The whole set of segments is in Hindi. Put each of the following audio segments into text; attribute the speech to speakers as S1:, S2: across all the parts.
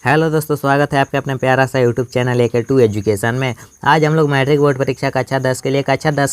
S1: हेलो दोस्तों, स्वागत है आपके अपने प्यारा सा यूट्यूब चैनल AK2 एजुकेशन में। आज हम लोग मैट्रिक बोर्ड परीक्षा कक्षा 10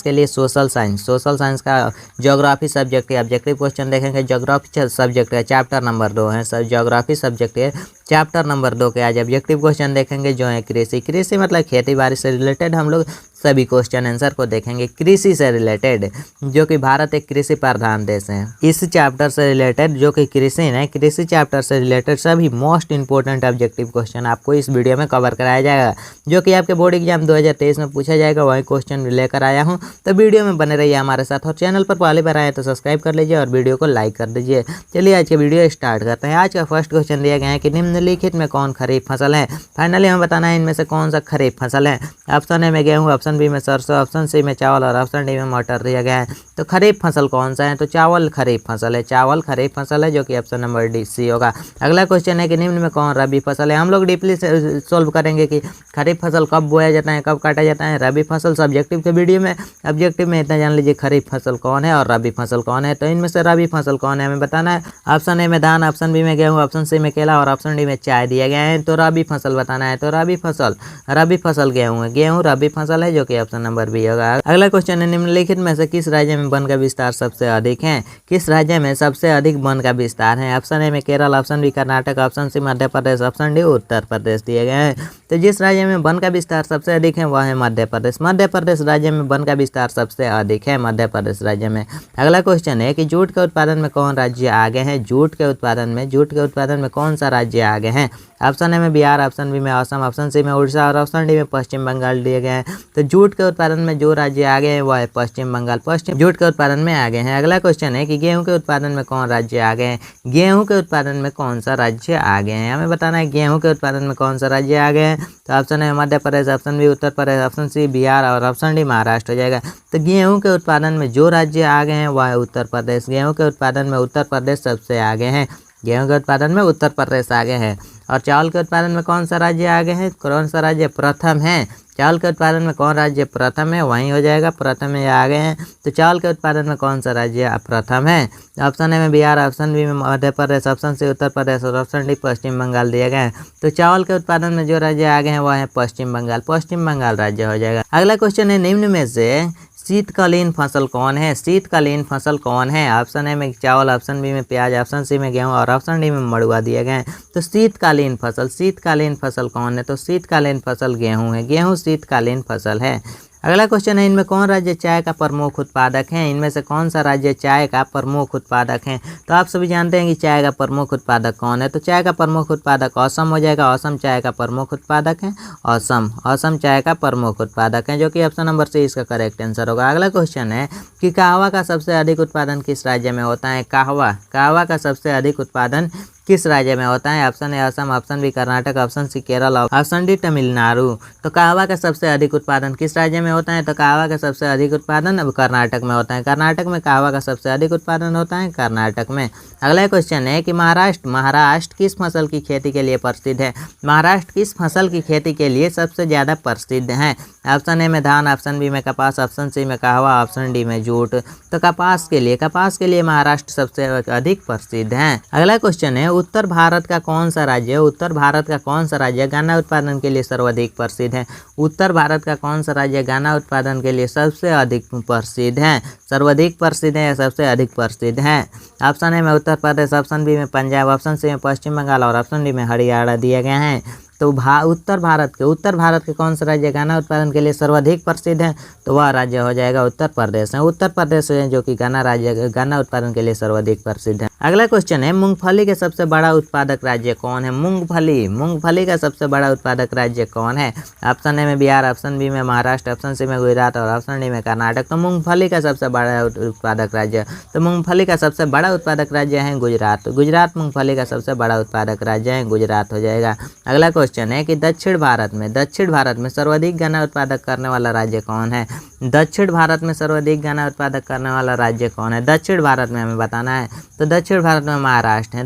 S1: के लिए सोशल साइंस का ज्योग्राफी सब्जेक्ट के ऑब्जेक्टिव क्वेश्चन देखेंगे। ज्योग्राफी सब्जेक्ट है, चैप्टर नंबर 2 है सर। ज्योग्राफी सब्जेक्ट है, चैप्टर नंबर 2 के आज ऑब्जेक्टिव क्वेश्चन देखेंगे जो है कृषि मतलब खेती बाड़ी से रिलेटेड हम लोग सभी क्वेश्चन आंसर को देखेंगे। कृषि से रिलेटेड, जो कि भारत एक कृषि प्रधान देश है, इस चैप्टर से रिलेटेड जो कि कृषि है, कृषि चैप्टर से रिलेटेड सभी मोस्ट इंपोर्टेंट ऑब्जेक्टिव क्वेश्चन आपको इस वीडियो में कवर कराया जाएगा, जो कि आपके बोर्ड एग्जाम 2023 में पूछा जाएगा। वही क्वेश्चन लेकर आया हूँ, तो वीडियो में बने रहिए हमारे साथ। और चैनल पर पहली बार आए तो सब्सक्राइब कर लीजिए और वीडियो को लाइक कर दीजिए। चलिए आज के वीडियो स्टार्ट करते हैं। आज का फर्स्ट क्वेश्चन दिया गया है कि निम्नलिखित में कौन खरीफ फसल है। फाइनली हमें बताना है इनमें से कौन सा खरीफ फसल है। ऑप्शन ए में गेहूँ, ऑप्शन बी में सरसों, ऑप्शन सी में चावल और ऑप्शन डी में मटर दिया गया है। तो खरीफ फसल कौन सा है, तो चावल खरीफ फसल है। चावल खरीफ फसल है, जो कि ऑप्शन नंबर डी सी होगा। अगला क्वेश्चन है कि निम्न में कौन रबी फसल है। हम लोग डीपली सोल्व करेंगे कि खरीफ फसल कब बोया जाता है, कब काटा जाता है। रबी फसल सब्जेक्टिव के वीडियो में, ऑब्जेक्टिव में इतना जान लीजिए खरीफ फसल कौन है और रबी फसल कौन है। तो इनमें से रबी फसल कौन है हमें बताना है। ऑप्शन ए में धान, ऑप्शन बी में गेहूँ, ऑप्शन सी में केला और ऑप्शन डी में चाय दिया गया है। तो रबी फसल बताना है। तो रबी फसल गेहूँ है। गेहूँ रबी फसल है, जो कि ऑप्शन नंबर बी होगा। अगला क्वेश्चन है निम्नलिखित में से किस राज्य में वन का विस्तार सबसे अधिक है। किस राज्य में सबसे अधिक वन का विस्तार है। ऑप्शन ए में Kerala, option B Karnataka, option C Madhya Pradesh, option D Uttar Pradesh दिए गए हैं। तो जिस राज्य में वन का विस्तार सबसे अधिक है वह है मध्य प्रदेश। मध्य प्रदेश राज्य में वन का विस्तार सबसे अधिक है, मध्य प्रदेश राज्य में। अगला क्वेश्चन है कि जूट के उत्पादन में कौन राज्य आगे है। जूट के उत्पादन में कौन सा राज्य आगे है। ऑप्शन ए में बिहार, ऑप्शन बी में असम, ऑप्शन सी में उड़ीसा और ऑप्शन डी में पश्चिम बंगाल दिए गए हैं। तो जूट के उत्पादन में जो राज्य आगे है वह है पश्चिम बंगाल। जूट के उत्पादन में आगे हैं। अगला क्वेश्चन है कि गेहूं के उत्पादन में कौन राज्य आगे है। गेहूं के उत्पादन में कौन सा राज्य आगे है, हमें बताना है गेहूं के उत्पादन में कौन सा राज्य आगे है। तो ऑप्शन है मध्य प्रदेश, ऑप्शन बी उत्तर प्रदेश, ऑप्शन सी बिहार और ऑप्शन डी महाराष्ट्र हो जाएगा। तो गेहूं के उत्पादन में जो राज्य आगे हैं वह है उत्तर प्रदेश। गेहूं के उत्पादन में उत्तर प्रदेश सबसे आगे है। गेहूं के उत्पादन में उत्तर प्रदेश आगे है। और चावल के उत्पादन में कौन सा राज्य आगे है, कौन सा राज्य प्रथम है। चावल के उत्पादन में कौन राज्य प्रथम है, वहीं हो जाएगा प्रथम में आगे हैं। तो चावल के उत्पादन में कौन सा राज्य प्रथम है। ऑप्शन ए में बिहार, ऑप्शन बी में मध्य प्रदेश, ऑप्शन सी उत्तर प्रदेश और ऑप्शन डी पश्चिम बंगाल दिए गए हैं। तो चावल के उत्पादन में जो राज्य आगे हैं वह है पश्चिम बंगाल राज्य हो जाएगा। अगला क्वेश्चन है निम्न में से शीतकालीन फसल कौन है। शीतकालीन फसल कौन है। ऑप्शन ए में चावल, ऑप्शन बी में प्याज, ऑप्शन सी में गेहूं और ऑप्शन डी में मड़ुआ दिए गए हैं। तो शीतकालीन फसल कौन है। तो शीतकालीन फसल गेहूं है। गेहूं शीतकालीन फसल है। अगला क्वेश्चन है इनमें कौन राज्य चाय का प्रमुख उत्पादक है। इनमें से कौन सा राज्य चाय का प्रमुख उत्पादक है। तो आप सभी जानते हैं कि चाय का प्रमुख उत्पादक कौन है। तो चाय का प्रमुख उत्पादक असम हो जाएगा। असम चाय का प्रमुख उत्पादक है। असम चाय का प्रमुख उत्पादक है, जो कि ऑप्शन नंबर सी इसका करेक्ट आंसर होगा। अगला क्वेश्चन है कि कहवा का सबसे अधिक उत्पादन किस राज्य में होता है। कहवा का सबसे अधिक उत्पादन किस राज्य में होता है। Option A Assam, option B Karnataka, option C Kerala, option D Tamil Nadu. तो कहवा का सबसे अधिक उत्पादन किस राज्य में होता है। तो कहवा का सबसे अधिक उत्पादन अब कर्नाटक में होता है। कर्नाटक में कहवा का सबसे अधिक उत्पादन होता है, कर्नाटक में। अगला क्वेश्चन है कि महाराष्ट्र किस फसल की खेती के लिए प्रसिद्ध है। महाराष्ट्र किस फसल की खेती के लिए सबसे ज्यादा प्रसिद्ध है। ऑप्शन ए में धान, ऑप्शन बी में कपास, ऑप्शन सी में कहवा, ऑप्शन डी में जूट। तो कपास के लिए महाराष्ट्र सबसे अधिक प्रसिद्ध है। अगला क्वेश्चन है उत्तर भारत का कौन सा राज्य गन्ना उत्पादन के लिए सर्वाधिक प्रसिद्ध है। उत्तर भारत का कौन सा राज्य गन्ना उत्पादन के लिए सबसे अधिक प्रसिद्ध है। सर्वाधिक प्रसिद्ध है या सबसे अधिक प्रसिद्ध है। ऑप्शन ए में उत्तर प्रदेश, ऑप्शन बी में पंजाब, ऑप्शन सी में पश्चिम बंगाल और ऑप्शन डी में हरियाणा दिए गए हैं। तो उत्तर भारत के कौन सा राज्य गन्ना उत्पादन के लिए सर्वाधिक प्रसिद्ध है। तो वह राज्य हो जाएगा उत्तर प्रदेश है। उत्तर प्रदेश है जो कि गन्ना उत्पादन के लिए सर्वाधिक प्रसिद्ध है। अगला क्वेश्चन है मूंगफली के सबसे बड़ा उत्पादक राज्य कौन है। मूंगफली का सबसे बड़ा उत्पादक राज्य कौन है। ऑप्शन ए में बिहार, ऑप्शन बी में महाराष्ट्र, ऑप्शन सी में गुजरात और ऑप्शन डी में कर्नाटक। तो मूंगफली का सबसे बड़ा उत्पादक राज्य, तो मूंगफली का सबसे बड़ा उत्पादक राज्य है गुजरात मूंगफली का सबसे बड़ा उत्पादक राज्य है गुजरात हो जाएगा। अगला क्वेश्चन है कि दक्षिण भारत में सर्वाधिक गन्ना उत्पादक करने वाला राज्य कौन है। दक्षिण भारत में सर्वाधिक गन्ना उत्पादक करने वाला राज्य कौन है। दक्षिण भारत में हमें बताना है। तो दक्षिण भारत में महाराष्ट्र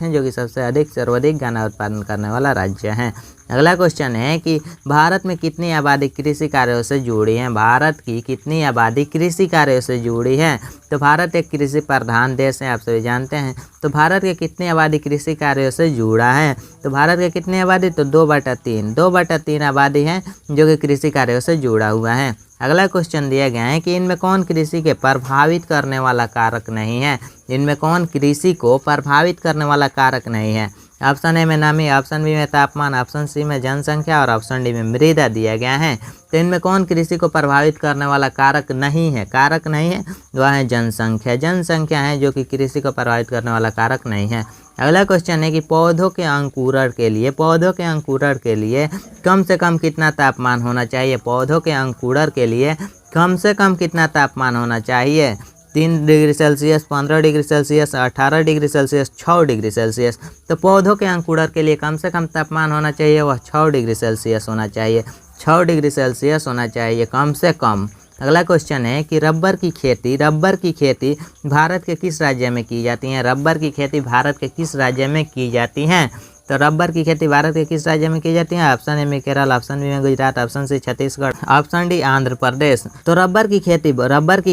S1: है। जो कि सर्वाधिक गन्ना उत्पादन करने वाला राज्य है। अगला क्वेश्चन है कि भारत में कितनी आबादी कृषि कार्यों से जुड़ी है। भारत की कितनी आबादी कृषि कार्यों से जुड़ी है। तो भारत एक कृषि प्रधान देश है, आप सभी जानते हैं। तो भारत के कितनी आबादी कृषि कार्यों से जुड़ा है। तो भारत के कितनी आबादी, तो 2/3 आबादी है जो कि कृषि कार्यों से जुड़ा हुआ है। अगला क्वेश्चन दिया गया है कि इनमें कौन कृषि के प्रभावित करने वाला कारक नहीं है। इनमें कौन कृषि को प्रभावित करने वाला कारक नहीं है। ऑप्शन ए में नमी, ऑप्शन बी में तापमान, ऑप्शन सी में जनसंख्या और ऑप्शन डी में मृदा दिया गया है। तो इनमें कौन कृषि को प्रभावित करने वाला कारक नहीं है, वह है जनसंख्या। जनसंख्या है जो कि कृषि को प्रभावित करने वाला कारक नहीं है। अगला क्वेश्चन है कि पौधों के अंकुरण के लिए कम से कम कितना तापमान होना चाहिए। पौधों के अंकुरण के लिए कम से कम कितना तापमान होना चाहिए। 3 degree Celsius, 15 degree Celsius, 18 degree Celsius, 6 degree Celsius. तो पौधों के अंकुरण के लिए कम से कम तापमान होना चाहिए, वह 6 डिग्री सेल्सियस होना चाहिए। 6 डिग्री सेल्सियस होना चाहिए कम से कम। अगला क्वेश्चन है कि रबर की खेती भारत के किस राज्य में की जाती है। रबर की खेती भारत के किस राज्य में की जाती है। तो रबर की खेती भारत के किस राज्य में की जाती है। ऑप्शन ए में केरल, ऑप्शन बी में Gujarat, option C Chhattisgarh, option D Andhra Pradesh. तो रबर की खेती भारत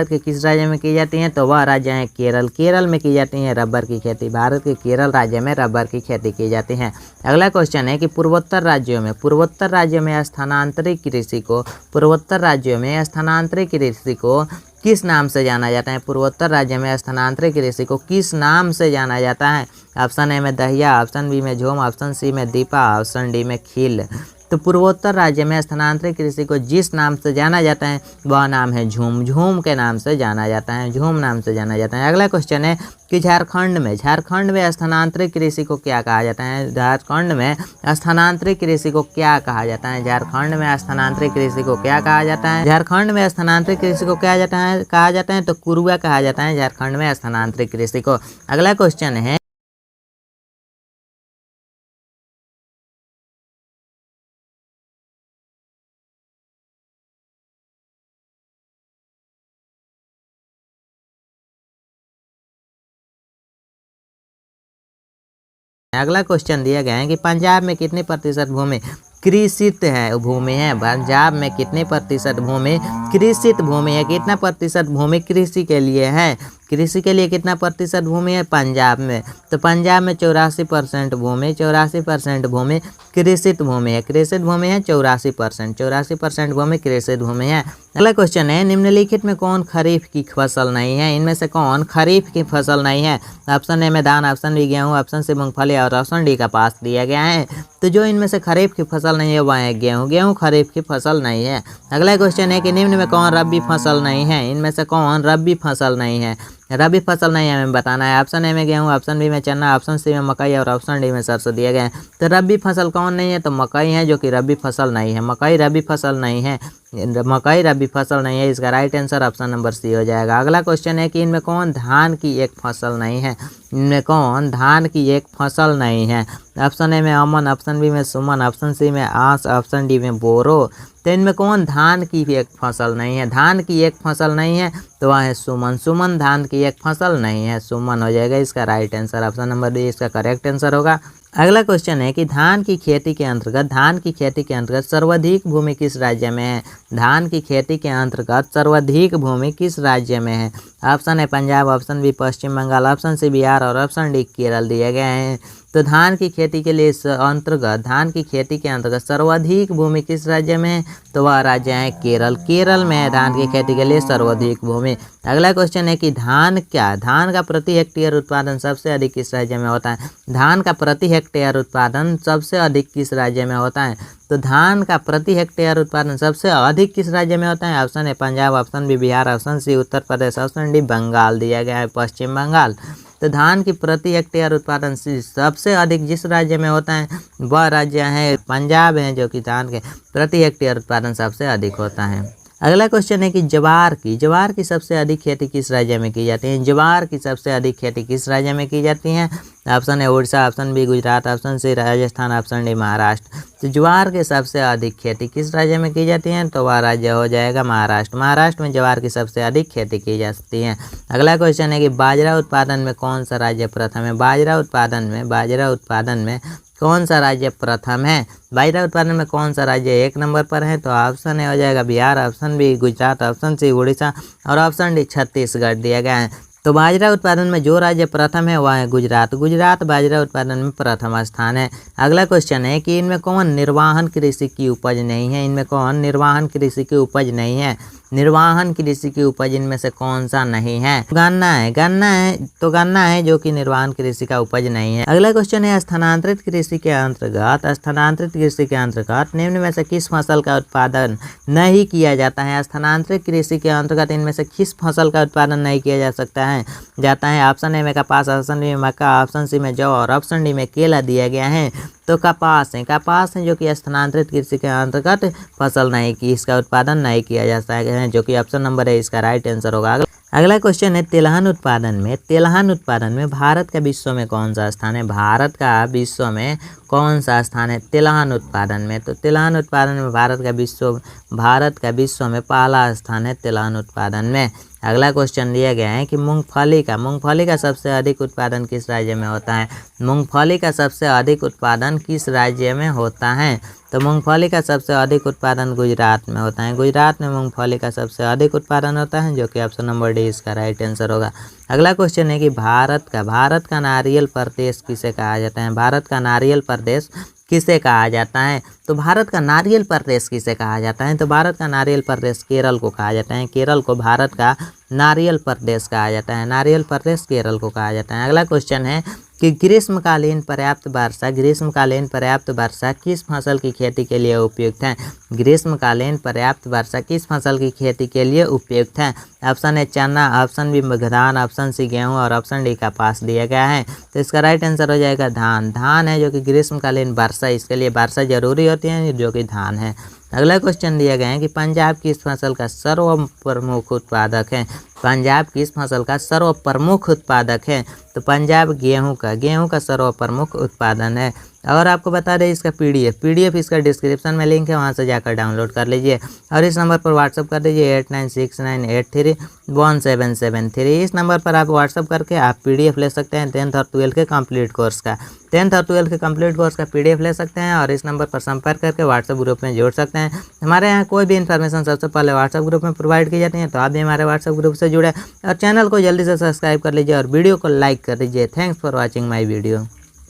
S1: के किस राज्य में की जाती है। तो वह राज्य है केरल में की जाती है रबर की खेती। भारत के केरल राज्य में रबर की खेती की जाती है। अगला क्वेश्चन है कि पूर्वोत्तर राज्यों में स्थानांतरित कृषि को किस नाम से जाना जाता है। पूर्वोत्तर राज्य में स्थानांतरित कृषि को किस नाम से जाना जाता है। ऑप्शन ए में दहिया, ऑप्शन बी में झूम, ऑप्शन सी में दीपा, ऑप्शन डी में खील। तो पूर्वोत्तर राज्य में स्थानांतरित कृषि को जिस नाम से जाना जाता है वह नाम है झूम। झूम के नाम से जाना जाता है, झूम नाम से जाना जाता है। अगला क्वेश्चन है कि झारखंड में स्थानांतरित कृषि को क्या कहा जाता है। झारखंड में स्थानांतरित कृषि को क्या कहा जाता है। झारखंड में स्थानांतरित कृषि को क्या कहा जाता है। झारखंड में स्थानांतरित कृषि को क्या कहा जाता है तो कुरुआ कहा जाता है झारखंड में स्थानांतरित कृषि को। अगला क्वेश्चन है अगला क्वेश्चन दिया गया है कि पंजाब में कितने प्रतिशत भूमि कृषित है भूमि है। पंजाब में कितने प्रतिशत भूमि कृषित भूमि है। कितना प्रतिशत भूमि कृषि के लिए है। कृषि के लिए कितना प्रतिशत भूमि है पंजाब में। तो पंजाब में 84% भूमि कृषित भूमि है। कृषित भूमि है 84% भूमि कृषित भूमि है। अगला क्वेश्चन है निम्नलिखित में कौन खरीफ की फसल नहीं है। इनमें से कौन खरीफ की फसल नहीं है। ऑप्शन ए में धान, ऑप्शन बी गेहूँ, ऑप्शन सी मूंगफली और ऑप्शन डी कपास दिया गया है। तो जो इनमें से खरीफ की फसल नहीं है वह है गेहूँ खरीफ की फसल नहीं है। अगला क्वेश्चन है कि निम्न में कौन रबी फसल नहीं है। इनमें से कौन रबी फसल नहीं है। रबी फसल नहीं हमें बताना है। ऑप्शन ए में गेहूँ, ऑप्शन बी में चना, ऑप्शन सी में मकई और ऑप्शन डी में सरसों दिए गए हैं। तो रबी फसल कौन नहीं है तो मकई है जो कि रबी फसल नहीं है। मकई रबी फसल नहीं है। इसका right answer option number C हो जाएगा। अगला क्वेश्चन है कि इनमें कौन धान की एक फसल नहीं है। इनमें कौन धान की एक फसल नहीं है। ऑप्शन ए में अमन, ऑप्शन बी में सुमन, ऑप्शन सी में आस, ऑप्शन डी में बोरो। तो इनमें कौन धान की एक फसल नहीं है। धान की एक फसल नहीं है तो वह है सुमन धान की एक फसल नहीं है, सुमन हो जाएगा इसका right answer. Option number D इसका करेक्ट आंसर होगा। अगला क्वेश्चन है कि धान की खेती के अंतर्गत सर्वाधिक भूमि किस राज्य में है। धान की खेती के अंतर्गत सर्वाधिक भूमि किस राज्य में है। ऑप्शन है पंजाब, ऑप्शन बी पश्चिम बंगाल, ऑप्शन सी बिहार और ऑप्शन डी केरल दिए गए हैं। तो धान की खेती के अंतर्गत सर्वाधिक भूमि किस राज्य में है तो वह राज्य है केरल में है धान की खेती के लिए सर्वाधिक भूमि। अगला क्वेश्चन है कि धान का प्रति हेक्टेयर उत्पादन सबसे अधिक किस राज्य में होता है। धान का प्रति हेक्टेयर उत्पादन सबसे अधिक किस राज्य में होता है। तो धान का प्रति हेक्टेयर उत्पादन सबसे अधिक किस राज्य में होता है। ऑप्शन है Punjab, option B Bihar, option C Uttar Pradesh, option D Bengal दिया गया है पश्चिम बंगाल। तो धान की प्रति हेक्टेयर उत्पादन सबसे अधिक जिस राज्य में होता है वह राज्य है पंजाब है जो कि धान के प्रति हेक्टेयर उत्पादन सबसे अधिक होता है। अगला क्वेश्चन है कि ज्वार की सबसे अधिक खेती किस राज्य में की जाती है। ज्वार की सबसे अधिक खेती किस राज्य में की जाती है। Option A Orissa, option B Gujarat, option C Rajasthan, option D Maharashtra. तो ज्वार की सबसे अधिक खेती किस राज्य में की जाती है? तो वह राज्य हो जाएगा महाराष्ट्र। महाराष्ट्र में ज्वार की सबसे अधिक खेती की जाती है। अगला क्वेश्चन है कि बाजरा उत्पादन में कौन सा राज्य प्रथम है? बाजरा उत्पादन में कौन सा राज्य प्रथम है? बाजरा उत्पादन में कौन सा राज्य 1 नंबर पर है? तो ऑप्शन ए हो जाएगा Bihar, option B Gujarat, option C Orissa और ऑप्शन डी छत्तीसगढ़ दिया गया है। तो बाजरा उत्पादन में जो राज्य प्रथम है वह है गुजरात। गुजरात बाजरा उत्पादन में प्रथम स्थान है। अगला क्वेश्चन है कि इनमें कौन निर्वाहन कृषि की उपज नहीं है? इनमें कौन निर्वाहन कृषि की उपज नहीं है? निर्वाहन कृषि की उपज इनमें से कौन सा नहीं है? गन्ना है जो कि निर्वाहन कृषि का उपज नहीं है। अगला क्वेश्चन है स्थानांतरित कृषि के अंतर्गत निम्न में से किस फसल का उत्पादन नहीं किया जाता है? स्थानांतरित कृषि के अंतर्गत इनमें से किस फसल का उत्पादन नहीं किया जा सकता है? ऑप्शन ए में कपास, ऑप्शन बी में मक्का, ऑप्शन सी में जौ और ऑप्शन डी में केला दिया गया है। तो कपास है जो कि स्थानांतरित कृषि के अंतर्गत फसल नहीं की, इसका उत्पादन नहीं किया जा सकता है, जो कि ऑप्शन नंबर है इसका राइट आंसर होगा। अगला क्वेश्चन है तिलहन उत्पादन में भारत का विश्व में कौन सा स्थान है? भारत का विश्व में कौन सा स्थान है तिलहन उत्पादन में? तो तिलहन उत्पादन में भारत का विश्व में पहला स्थान है तिलहन उत्पादन में। अगला क्वेश्चन दिया गया है कि मूंगफली का सबसे अधिक उत्पादन किस राज्य में होता है? मूंगफली का सबसे अधिक उत्पादन किस राज्य में होता है? तो मूंगफली का सबसे अधिक उत्पादन गुजरात में होता है। गुजरात में मूंगफली का सबसे अधिक उत्पादन होता है, जो कि ऑप्शन नंबर डी इसका राइट आंसर होगा। अगला क्वेश्चन है कि भारत का नारियल प्रदेश किसे कहा जाता है? भारत का नारियल प्रदेश किसे कहा जाता है? तो भारत का नारियल प्रदेश किसे कहा जाता है? तो भारत का नारियल प्रदेश केरल को कहा जाता है। केरल को भारत का नारियल प्रदेश कहा जाता है। नारियल प्रदेश केरल को कहा जाता है। अगला क्वेश्चन है कि ग्रीष्मकालीन पर्याप्त वर्षा किस फसल की खेती के लिए उपयुक्त है? ग्रीष्मकालीन पर्याप्त वर्षा किस फसल की खेती के लिए उपयुक्त है? ऑप्शन ए चना, ऑप्शन बी धान, ऑप्शन सी गेहूं और ऑप्शन डी कपास दिया गया है। तो इसका राइट आंसर हो जाएगा धान है, जो कि ग्रीष्मकालीन वर्षा, इसके लिए वर्षा जरूरी होती है, जो कि धान है। अगला क्वेश्चन दिया गया है कि पंजाब किस फसल का सर्वप्रमुख उत्पादक है? पंजाब किस फसल का सर्वप्रमुख उत्पादक है? तो पंजाब गेहूं का सर्वप्रमुख उत्पादन है। और आपको बता दें इसका पीडीएफ इसका डिस्क्रिप्शन में लिंक है, वहां से जाकर डाउनलोड कर लीजिए और इस नंबर पर व्हाट्सअप कर दीजिए 8969831773। इस नंबर पर आप व्हाट्सअप करके आप पीडीएफ ले सकते हैं 10th और 12th के कंप्लीट कोर्स का। 10th और 12th के कंप्लीट कोर्स का पीडीएफ ले सकते हैं और इस नंबर पर संपर्क करके व्हाट्सअप ग्रुप में जोड़ सकते हैं। हमारे यहाँ कोई भी इन्फॉर्मेशन सबसे पहले व्हाट्सअप ग्रुप में प्रोवाइड की जाती है, तो आप भी हमारे व्हाट्सअप ग्रुप से जुड़े और चैनल को जल्दी से सब्सक्राइब कर लीजिए और वीडियो को लाइक कर दीजिए। Thanks for watching my video.